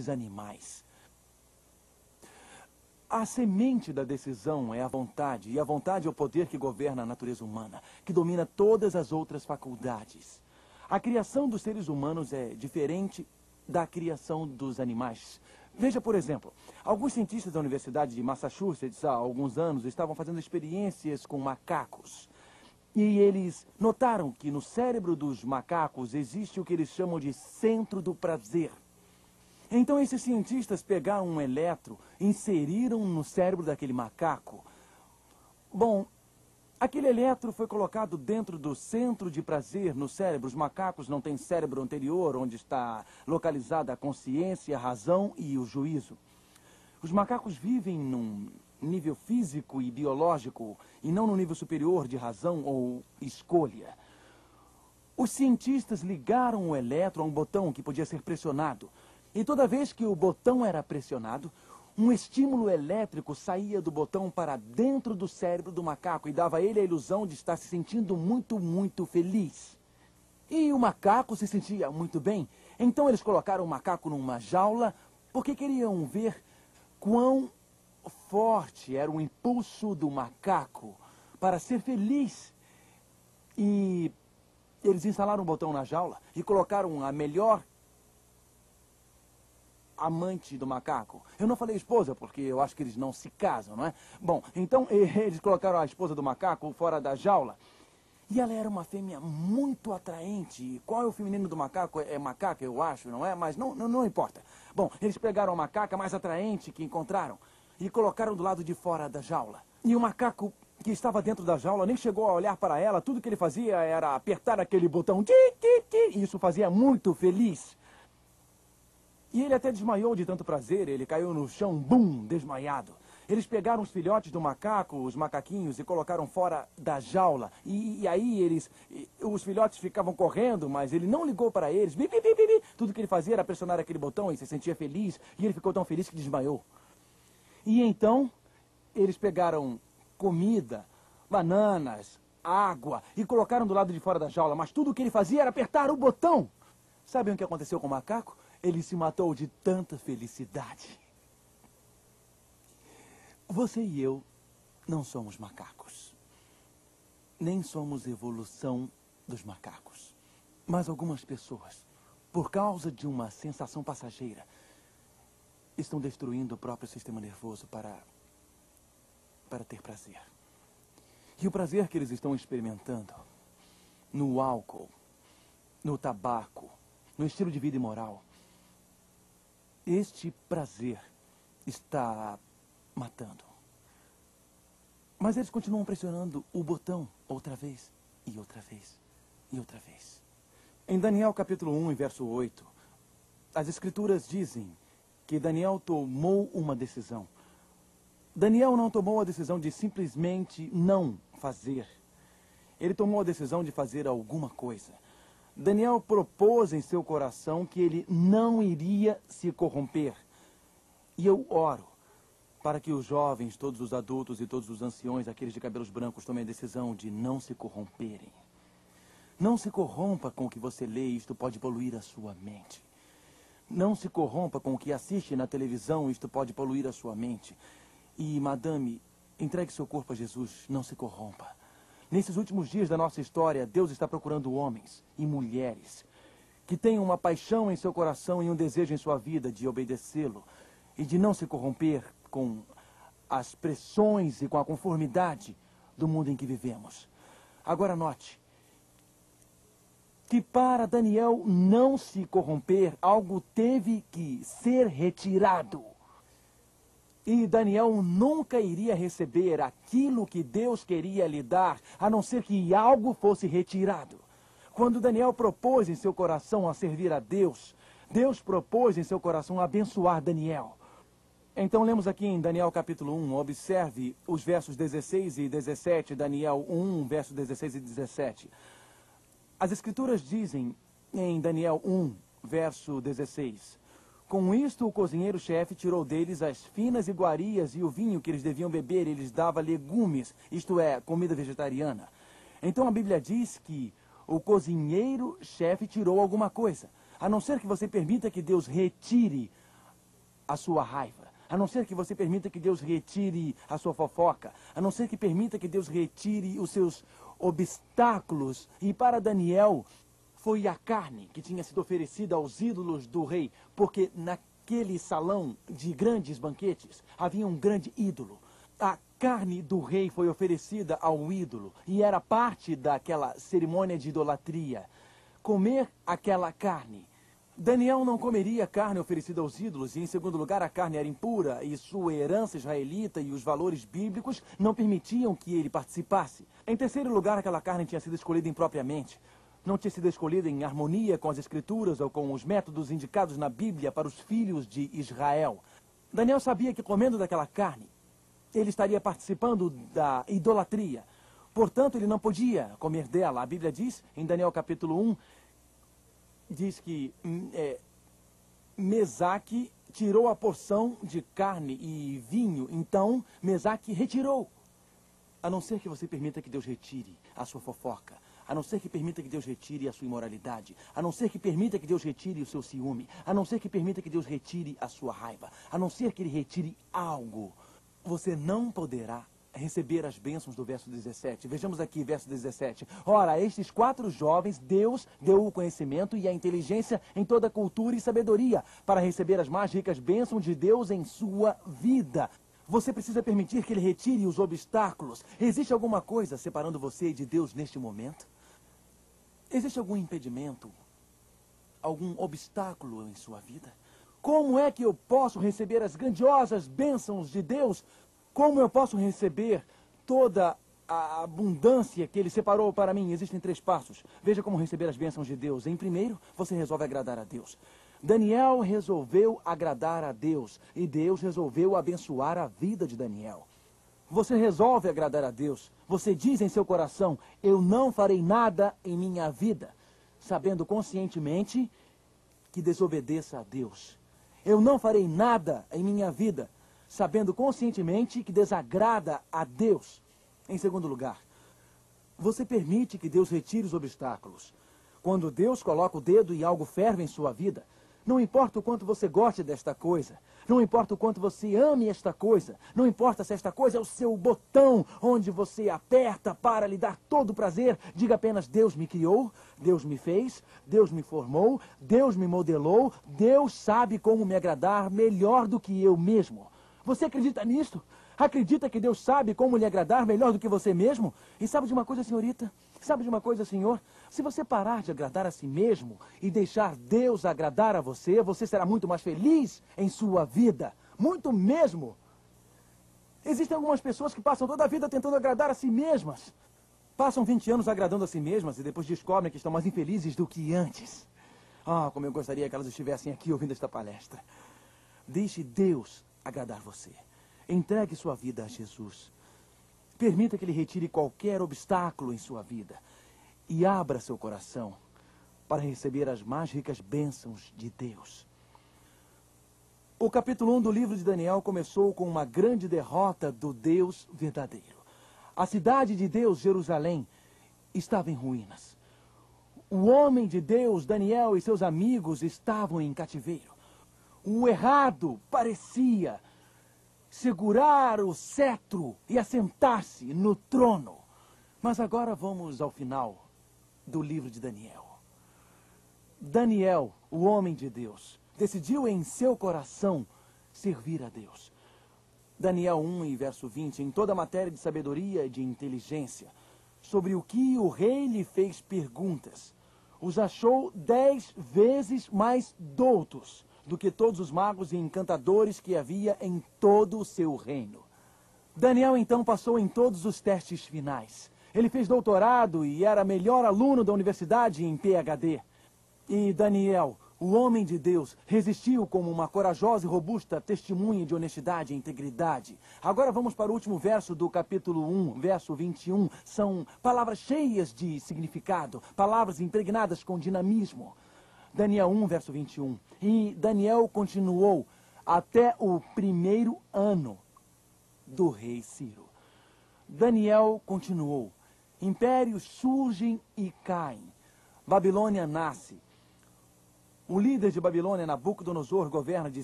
animais. A semente da decisão é a vontade, e a vontade é o poder que governa a natureza humana, que domina todas as outras faculdades. A criação dos seres humanos é diferente da criação dos animais. Veja, por exemplo, alguns cientistas da Universidade de Massachusetts há alguns anos estavam fazendo experiências com macacos. E eles notaram que no cérebro dos macacos existe o que eles chamam de centro do prazer. Então esses cientistas pegaram um eletro, inseriram no cérebro daquele macaco. Bom, aquele eletro foi colocado dentro do centro de prazer no cérebro. Os macacos não têm cérebro anterior, onde está localizada a consciência, a razão e o juízo. Os macacos vivem num nível físico e biológico, e não no nível superior de razão ou escolha. Os cientistas ligaram o eletro a um botão que podia ser pressionado. E toda vez que o botão era pressionado, um estímulo elétrico saía do botão para dentro do cérebro do macaco e dava a ele a ilusão de estar se sentindo muito, muito feliz. E o macaco se sentia muito bem. Então eles colocaram o macaco numa jaula porque queriam ver quão forte era o impulso do macaco para ser feliz. E eles instalaram o botão na jaula e colocaram a melhor amante do macaco. Eu não falei esposa, porque eu acho que eles não se casam, não é? Bom, então eles colocaram a esposa do macaco fora da jaula. E ela era uma fêmea muito atraente. Qual é o feminino do macaco? É macaca, eu acho, não é? Mas não importa. Bom, eles pegaram a macaca mais atraente que encontraram e colocaram do lado de fora da jaula. E o macaco que estava dentro da jaula nem chegou a olhar para ela. Tudo que ele fazia era apertar aquele botão. E isso fazia muito feliz. E ele até desmaiou de tanto prazer, ele caiu no chão, bum, desmaiado. Eles pegaram os filhotes do macaco, os macaquinhos, e colocaram fora da jaula. E aí os filhotes ficavam correndo, mas ele não ligou para eles. Bi, bi, bi, bi, bi. Tudo que ele fazia era pressionar aquele botão e se sentia feliz. E ele ficou tão feliz que desmaiou. E então, eles pegaram comida, bananas, água, e colocaram do lado de fora da jaula. Mas tudo que ele fazia era apertar o botão. Sabem o que aconteceu com o macaco? Ele se matou de tanta felicidade. Você e eu não somos macacos. Nem somos evolução dos macacos. Mas algumas pessoas, por causa de uma sensação passageira, estão destruindo o próprio sistema nervoso para ter prazer. E o prazer que eles estão experimentando no álcool, no tabaco, no estilo de vida imoral, este prazer está matando. Mas eles continuam pressionando o botão outra vez, e outra vez, e outra vez. Em Daniel capítulo 1, verso 8, as escrituras dizem que Daniel tomou uma decisão. Daniel não tomou a decisão de simplesmente não fazer. Ele tomou a decisão de fazer alguma coisa. Daniel propôs em seu coração que ele não iria se corromper. E eu oro para que os jovens, todos os adultos e todos os anciões, aqueles de cabelos brancos, tomem a decisão de não se corromperem. Não se corrompa com o que você lê, isto pode poluir a sua mente. Não se corrompa com o que assiste na televisão, isto pode poluir a sua mente. E, madame, entregue seu corpo a Jesus, não se corrompa. Nesses últimos dias da nossa história, Deus está procurando homens e mulheres que tenham uma paixão em seu coração e um desejo em sua vida de obedecê-lo e de não se corromper com as pressões e com a conformidade do mundo em que vivemos. Agora note que para Daniel não se corromper, algo teve que ser retirado. E Daniel nunca iria receber aquilo que Deus queria lhe dar, a não ser que algo fosse retirado. Quando Daniel propôs em seu coração a servir a Deus, Deus propôs em seu coração a abençoar Daniel. Então lemos aqui em Daniel capítulo 1, observe os versos 16 e 17, Daniel 1, versos 16 e 17. As escrituras dizem em Daniel 1, verso 16... Com isto, o cozinheiro-chefe tirou deles as finas iguarias e o vinho que eles deviam beber, e lhes dava legumes, isto é, comida vegetariana. Então a Bíblia diz que o cozinheiro-chefe tirou alguma coisa. A não ser que você permita que Deus retire a sua raiva, a não ser que você permita que Deus retire a sua fofoca, a não ser que permita que Deus retire os seus obstáculos. E para Daniel, foi a carne que tinha sido oferecida aos ídolos do rei, porque naquele salão de grandes banquetes havia um grande ídolo. A carne do rei foi oferecida ao ídolo e era parte daquela cerimônia de idolatria. Comer aquela carne. Daniel não comeria carne oferecida aos ídolos, e em segundo lugar a carne era impura, e sua herança israelita e os valores bíblicos não permitiam que ele participasse. Em terceiro lugar, aquela carne tinha sido escolhida impropriamente. Não tinha sido escolhida em harmonia com as escrituras ou com os métodos indicados na Bíblia para os filhos de Israel. Daniel sabia que comendo daquela carne, ele estaria participando da idolatria. Portanto, ele não podia comer dela. A Bíblia diz, em Daniel capítulo 1, diz que Mesaque tirou a porção de carne e vinho. Então, Mesaque retirou. A não ser que você permita que Deus retire a sua fofoca. A não ser que permita que Deus retire a sua imoralidade. A não ser que permita que Deus retire o seu ciúme. A não ser que permita que Deus retire a sua raiva. A não ser que Ele retire algo. Você não poderá receber as bênçãos do verso 17. Vejamos aqui, verso 17. Ora, a estes 4 jovens, Deus deu o conhecimento e a inteligência em toda cultura e sabedoria para receber as mais ricas bênçãos de Deus em sua vida. Você precisa permitir que Ele retire os obstáculos. Existe alguma coisa separando você de Deus neste momento? Existe algum impedimento? Algum obstáculo em sua vida? Como é que eu posso receber as grandiosas bênçãos de Deus? Como eu posso receber toda a abundância que Ele separou para mim? Existem 3 passos. Veja como receber as bênçãos de Deus. Em primeiro, você resolve agradar a Deus. Daniel resolveu agradar a Deus. E Deus resolveu abençoar a vida de Daniel. Você resolve agradar a Deus. Você diz em seu coração, eu não farei nada em minha vida, sabendo conscientemente que desobedeça a Deus. Eu não farei nada em minha vida, sabendo conscientemente que desagrada a Deus. Em segundo lugar, você permite que Deus retire os obstáculos. Quando Deus coloca o dedo e algo ferve em sua vida, não importa o quanto você goste desta coisa, não importa o quanto você ame esta coisa, não importa se esta coisa é o seu botão onde você aperta para lhe dar todo o prazer, diga apenas, Deus me criou, Deus me fez, Deus me formou, Deus me modelou, Deus sabe como me agradar melhor do que eu mesmo. Você acredita nisto? Acredita que Deus sabe como lhe agradar melhor do que você mesmo? E sabe de uma coisa, senhorita? Sabe de uma coisa, senhor? Se você parar de agradar a si mesmo e deixar Deus agradar a você, você será muito mais feliz em sua vida. Muito mesmo. Existem algumas pessoas que passam toda a vida tentando agradar a si mesmas. Passam 20 anos agradando a si mesmas e depois descobrem que estão mais infelizes do que antes. Ah, como eu gostaria que elas estivessem aqui ouvindo esta palestra. Deixe Deus agradar você. Entregue sua vida a Jesus. Permita que Ele retire qualquer obstáculo em sua vida. E abra seu coração para receber as mais ricas bênçãos de Deus. O capítulo 1 do livro de Daniel começou com uma grande derrota do Deus verdadeiro. A cidade de Deus, Jerusalém, estava em ruínas. O homem de Deus, Daniel, e seus amigos estavam em cativeiro. O errado parecia segurar o cetro e assentar-se no trono. Mas agora vamos ao final do livro de Daniel. Daniel, o homem de Deus, decidiu em seu coração servir a Deus. Daniel 1 e verso 20, em toda a matéria de sabedoria e de inteligência, sobre o que o rei lhe fez perguntas, os achou 10 vezes mais doutos do que todos os magos e encantadores que havia em todo o seu reino. Daniel então passou em todos os testes finais. Ele fez doutorado e era melhor aluno da universidade em PhD. E Daniel, o homem de Deus, resistiu como uma corajosa e robusta testemunha de honestidade e integridade. Agora vamos para o último verso do capítulo 1, verso 21. São palavras cheias de significado, palavras impregnadas com dinamismo. Daniel 1, verso 21. E Daniel continuou até o 1º ano do rei Ciro. Daniel continuou. Impérios surgem e caem. Babilônia nasce. O líder de Babilônia, Nabucodonosor, governa de